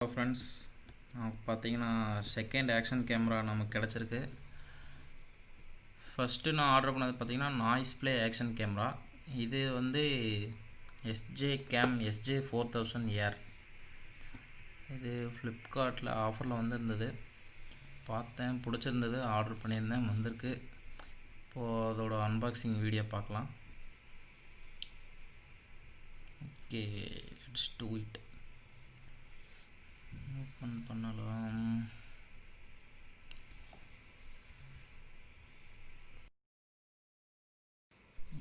Hello friends, பார்த்தீங்கன்னா second action camera நமக்கு கிடச்சிருக்கு. ஃபஸ்ட்டு நான் ஆர்டர் பண்ணது பார்த்தீங்கன்னா நாய்ஸ் ப்ளே ஆக்ஷன் கேமரா. இது வந்து Sjcam SJ4000 AIR. இது ஃப்ளிப்கார்ட்டில் ஆஃபரில் வந்துருந்தது. பார்த்தேன், பிடிச்சிருந்தது, ஆர்டர் பண்ணியிருந்தேன், வந்திருக்கு. இப்போது அதோட அன்பாக்சிங் வீடியோ பார்க்கலாம். Okay, let's do it. Open பண்ணலாம்.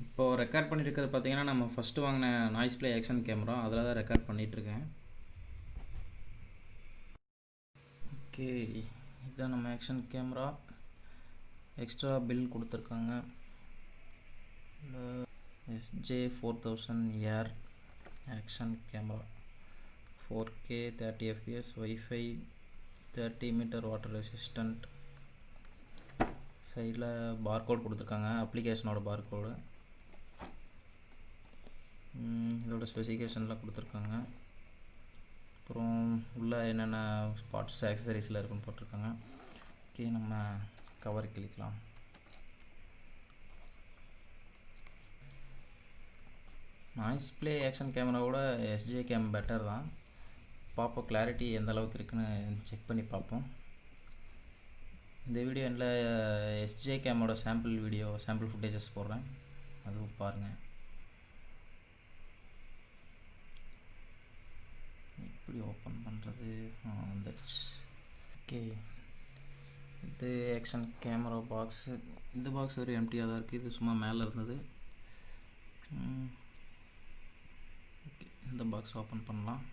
இப்போது ரெக்கார்ட் பண்ணியிருக்கிறது பார்த்தீங்கன்னா நம்ம ஃபஸ்ட்டு வாங்கின நாய்ஸ் ப்ளே ஆக்ஷன் கேமரா, அதில் தான் ரெக்கார்ட் பண்ணிகிட்ருக்கேன். ஓகே, இதுதான் நம்ம ஆக்ஷன் கேமரா. எக்ஸ்ட்ரா பில் கொடுத்துருக்காங்க. SJ4000 AIR action camera, 4K 30 fps, Wi-Fi, 30 meter water resistant. சைடில் பார்கோட் கொடுத்துருக்காங்க, அப்ளிகேஷனோட பார்கோடு. இதோட ஸ்பெசிஃபிகேஷன்லாம் கொடுத்துருக்காங்க. அப்புறம் உள்ளே என்னென்ன பார்ட்ஸ் ஆக்சசரிஸில் இருக்குன்னு போட்டிருக்காங்க. ஓகே, நம்ம கவர் கிளிக்கலாம். நாய்ஸ் ப்ளே ஆக்ஷன் கேமராவோட Sjcam பெட்டர் தான். பார்ப்போம் கிளாரிட்டி எந்த அளவுக்கு இருக்குன்னு செக் பண்ணி பார்ப்போம். இந்த வீடியோ எண்டில் Sjcamோட சாம்பிள் ஃபுட்டேஜஸ் போடுறேன், அதுவும் பாருங்கள். எப்படி ஓப்பன் பண்ணுறது? வந்துடுச்சு. ஓகே, இது ஆக்ஷன் கேமரா பாக்ஸு. இந்த பாக்ஸ் ஒரு எம்டியாக தான் இருக்குது, இது சும்மா மேலே இருந்தது. ஓகே, இந்த பாக்ஸ் ஓப்பன் பண்ணலாம்.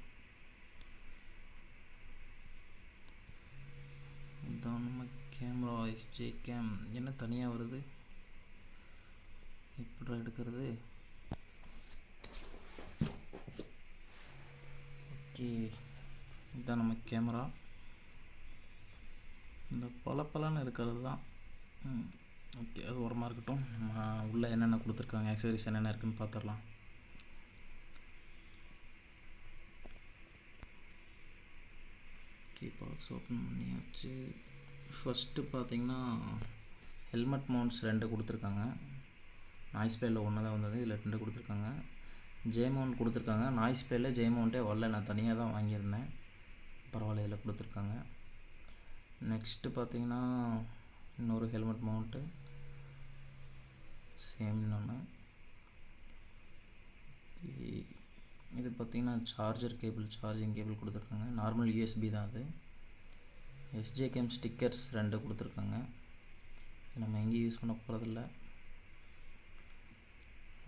இதுதான் நம்ம கேமரா Sjcam. என்ன தனியாக வருது, எப்படி எடுக்கிறது? ஓகே, இதுதான் நம்ம கேமரா. இந்த பலன்னு இருக்கிறது தான். ஓகே, அது ஓரமாக இருக்கட்டும். உள்ளே என்னென்ன கொடுத்துருக்காங்க, ஆக்சசரிஸ் என்னென்ன இருக்குதுன்னு பார்த்துடலாம். ஓகே, பாக்ஸ் ஓப்பன் பண்ணியாச்சு. ஃபஸ்ட்டு பார்த்தீங்கன்னா ஹெல்மெட் மவுண்ட்ஸ் 2 கொடுத்துருக்காங்க. நாய்ஸ் ப்ளேயில் ஒன்று தான் வந்தது, இதில் 2 கொடுத்துருக்காங்க. ஜே மவுண்ட் கொடுத்துருக்காங்க. நாய்ஸ் ப்ளேயில் ஜே மவுண்ட்டே வரல, நான் தனியாக தான் வாங்கியிருந்தேன். பரவாயில்ல, இதில் கொடுத்துருக்காங்க. நெக்ஸ்ட்டு பார்த்தீங்கன்னா இன்னொரு ஹெல்மெட் மவுண்ட்டு, சேம் இன்னொன்று. இது பார்த்திங்கன்னா சார்ஜிங் கேபிள் கொடுத்துருக்காங்க. நார்மல் USB தான் அது. Sjcam ஸ்டிக்கர்ஸ் 2 கொடுத்துருக்காங்க. நம்ம எங்கேயும் யூஸ் பண்ண போகிறதில்ல.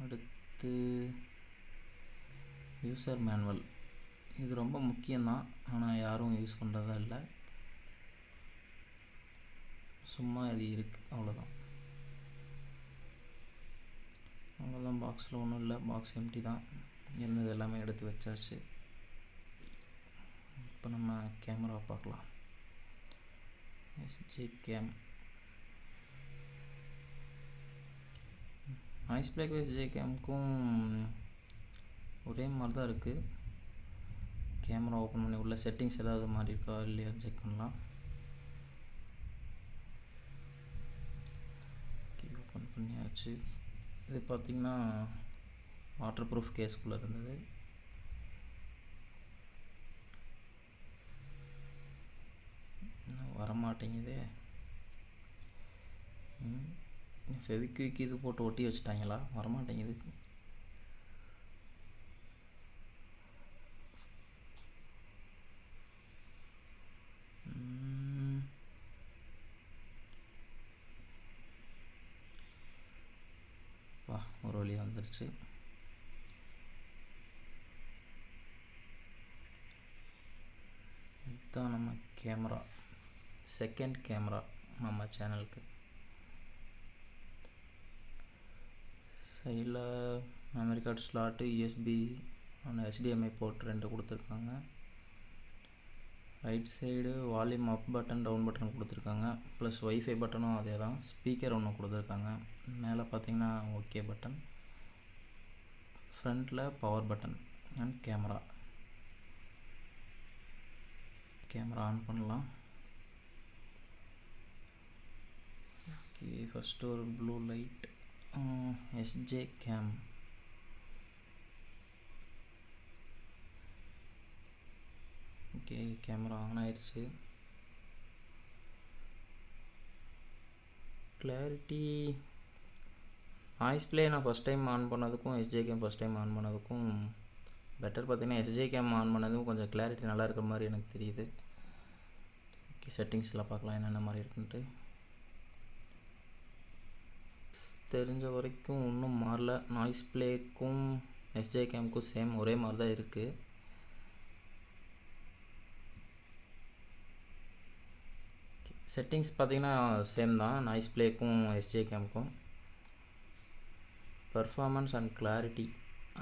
அடுத்து யூசர் மேனுவல். இது ரொம்ப முக்கியம்தான், ஆனால் யாரும் யூஸ் பண்ணுறதா இல்லை, சும்மா இது இருக்குது, அவ்வளோதான். பாக்ஸில் ஒன்றும் இல்லை, பாக்ஸ் எம்டி தான். இருந்தது எல்லாமே எடுத்து வச்சாச்சு. இப்போ நம்ம கேமரா பார்க்கலாம். Sjcam நாய்ஸ் ப்ளேக்கும் Sjcamக்கும் ஒரே மாதிரி தான் இருக்குது. கேமரா ஓப்பன் பண்ணி உள்ள செட்டிங்ஸ் ஏதாவது மாறி இருக்கா இல்லையா செக் பண்ணலாம். ஓப்பன் பண்ணியாச்சு. இது பார்த்திங்கன்னா வாட்டர் ப்ரூஃப் கேஸ்குள்ளே இருந்தது. வரமாட்டேங்குதே. ஃபெவிக்விக் இது போட்டு ஒட்டி வச்சுட்டாங்களா? வரமாட்டேங்குது. வா, ஒரு வழியாக வந்துருச்சு. இதுதான் நம்ம கேமரா, செகண்ட் கேமரா நம்ம சேனலுக்கு. சைடில் memory card slot, USB and HDMI port 2 கொடுத்துருக்காங்க. Right side volume up button, down button கொடுத்துருக்காங்க. ப்ளஸ் Wi-Fi பட்டனும் அதே தான். ஸ்பீக்கர் ஒன்று கொடுத்துருக்காங்க. மேலே பார்த்தீங்கன்னா ஓகே பட்டன். ஃப்ரண்ட்டில் power button and camera. Camera on பண்ணலாம். ஓகே, ஃபஸ்ட்டு ஒரு blue light, Sjcam. Okay, camera on ஆயிடுச்சு. கிளாரிட்டி நாய்ஸ் ப்ளே நான் ஃபஸ்ட் டைம் ஆன் பண்ணதுக்கும் Sjcam ஃபஸ்ட் டைம் ஆன் பண்ணதுக்கும் பெட்டர். பார்த்தீங்கன்னா Sjcam ஆன் பண்ணதும் கொஞ்சம் கிளாரிட்டி நல்லா இருக்கிற மாதிரி எனக்கு தெரியுது. ஓகே, செட்டிங்ஸில் பார்க்கலாம் என்னென்ன மாதிரி இருக்குன்ட்டு. தெரிஞ்ச வரைக்கும் ஒன்றும் மாறல. நாய்ஸ் ப்ளேக்கும் Sjcamக்கும் சேம் ஒரே மாதிரி தான் இருக்குது. செட்டிங்ஸ் பார்த்தீங்கன்னா சேம் தான் நாய்ஸ் ப்ளேக்கும் Sjcamக்கும். பர்ஃபார்மன்ஸ் அண்ட் கிளாரிட்டி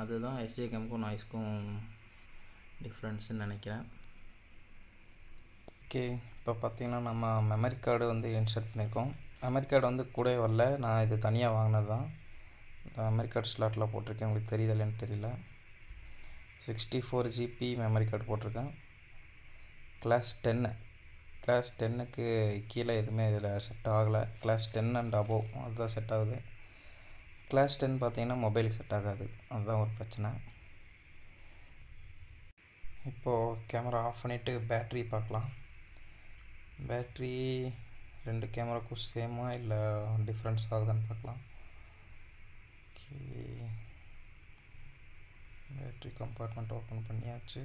அதுதான் Sjcamக்கும் நாய்ஸ்க்கும் டிஃப்ரென்ஸ்னு நினைக்கிறேன். ஓகே, இப்போ பார்த்தீங்கன்னா நம்ம மெமரி கார்டு வந்து இன்சர்ட் பண்ணியிருக்கோம். மெமரி கார்டு வந்து கூட வரல, நான் இது தனியாக வாங்கினது தான். மெமரி கார்டு ஸ்லாட்டில் போட்டிருக்கேன், உங்களுக்கு தெரியுது இல்லைன்னு தெரியல. 64 GB மெமரி கார்டு போட்டிருக்கேன். கிளாஸ் 10க்கு கீழே எதுவுமே இதில் செட் ஆகலை. கிளாஸ் 10 அண்ட் அபோவ் அதுதான் செட் ஆகுது. கிளாஸ் 10 பார்த்தீங்கன்னா மொபைலுக்கு செட் ஆகாது, அதுதான் ஒரு பிரச்சனை. இப்போது கேமரா ஆஃப் பண்ணிவிட்டு பேட்ரி பார்க்கலாம். பேட்ரி ரெண்டு கேமராக்கும் சேமா இல்லை டிஃப்ரென்ஸ் ஆகுதான்னு பார்க்கலாம். ஓகே, பேட்ரி கம்பார்ட்மெண்ட் ஓப்பன் பண்ணியாச்சு.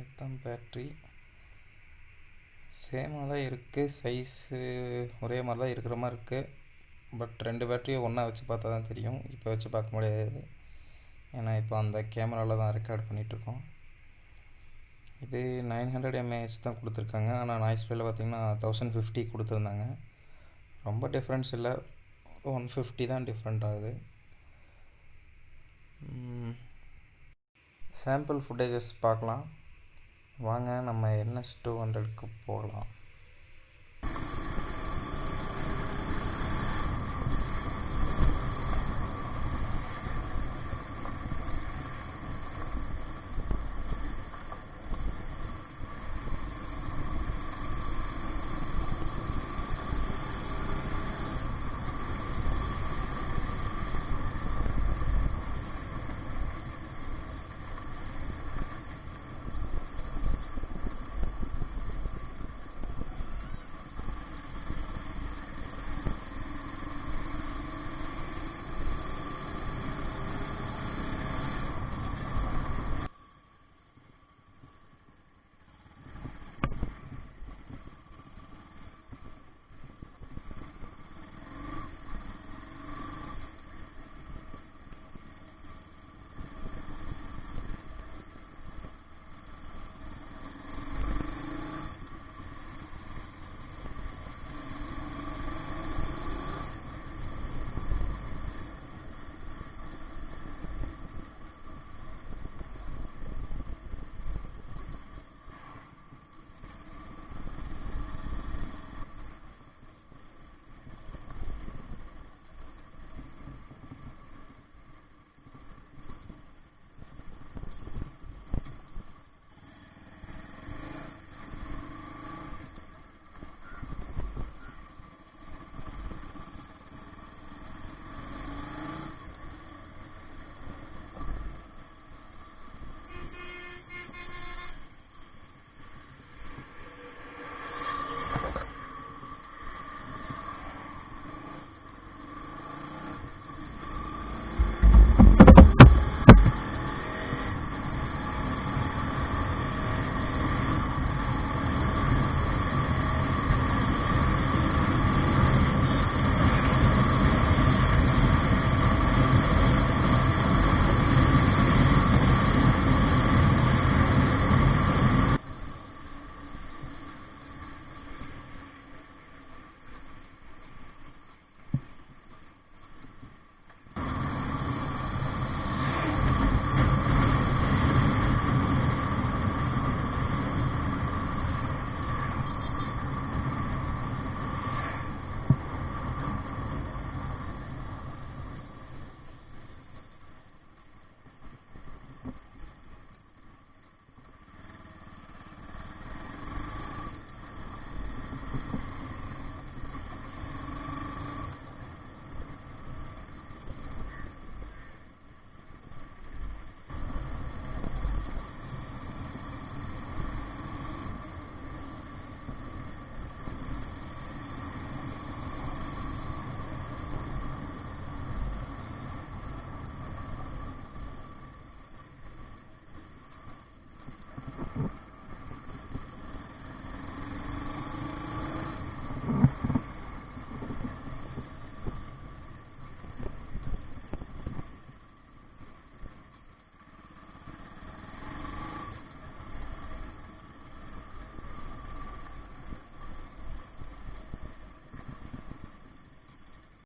இதுதான் பேட்ரி, சேமாக தான் இருக்குது. சைஸு ஒரே மாதிரி தான் இருக்கிற மாதிரி இருக்குது. பட் ரெண்டு பேட்டரியும் ஒன்றா வச்சு பார்த்தா தான் தெரியும். இப்போ வச்சு பார்க்க முடியாது, ஏன்னா இப்போ அந்த கேமராவில் தான் ரெக்கார்ட் பண்ணிகிட்ருக்கோம். இது 900 mAh தான் கொடுத்துருக்காங்க. ஆனால் நாய்ஸ் ப்ளேயில் பார்த்திங்கன்னா 1050 கொடுத்துருந்தாங்க. ரொம்ப டிஃப்ரென்ஸ் இல்லை, 150 தான் டிஃப்ரெண்ட் ஆகுது. சாம்பிள் ஃபுட்டேஜஸ் பார்க்கலாம் வாங்க. நம்ம NS200க்கு போகலாம்.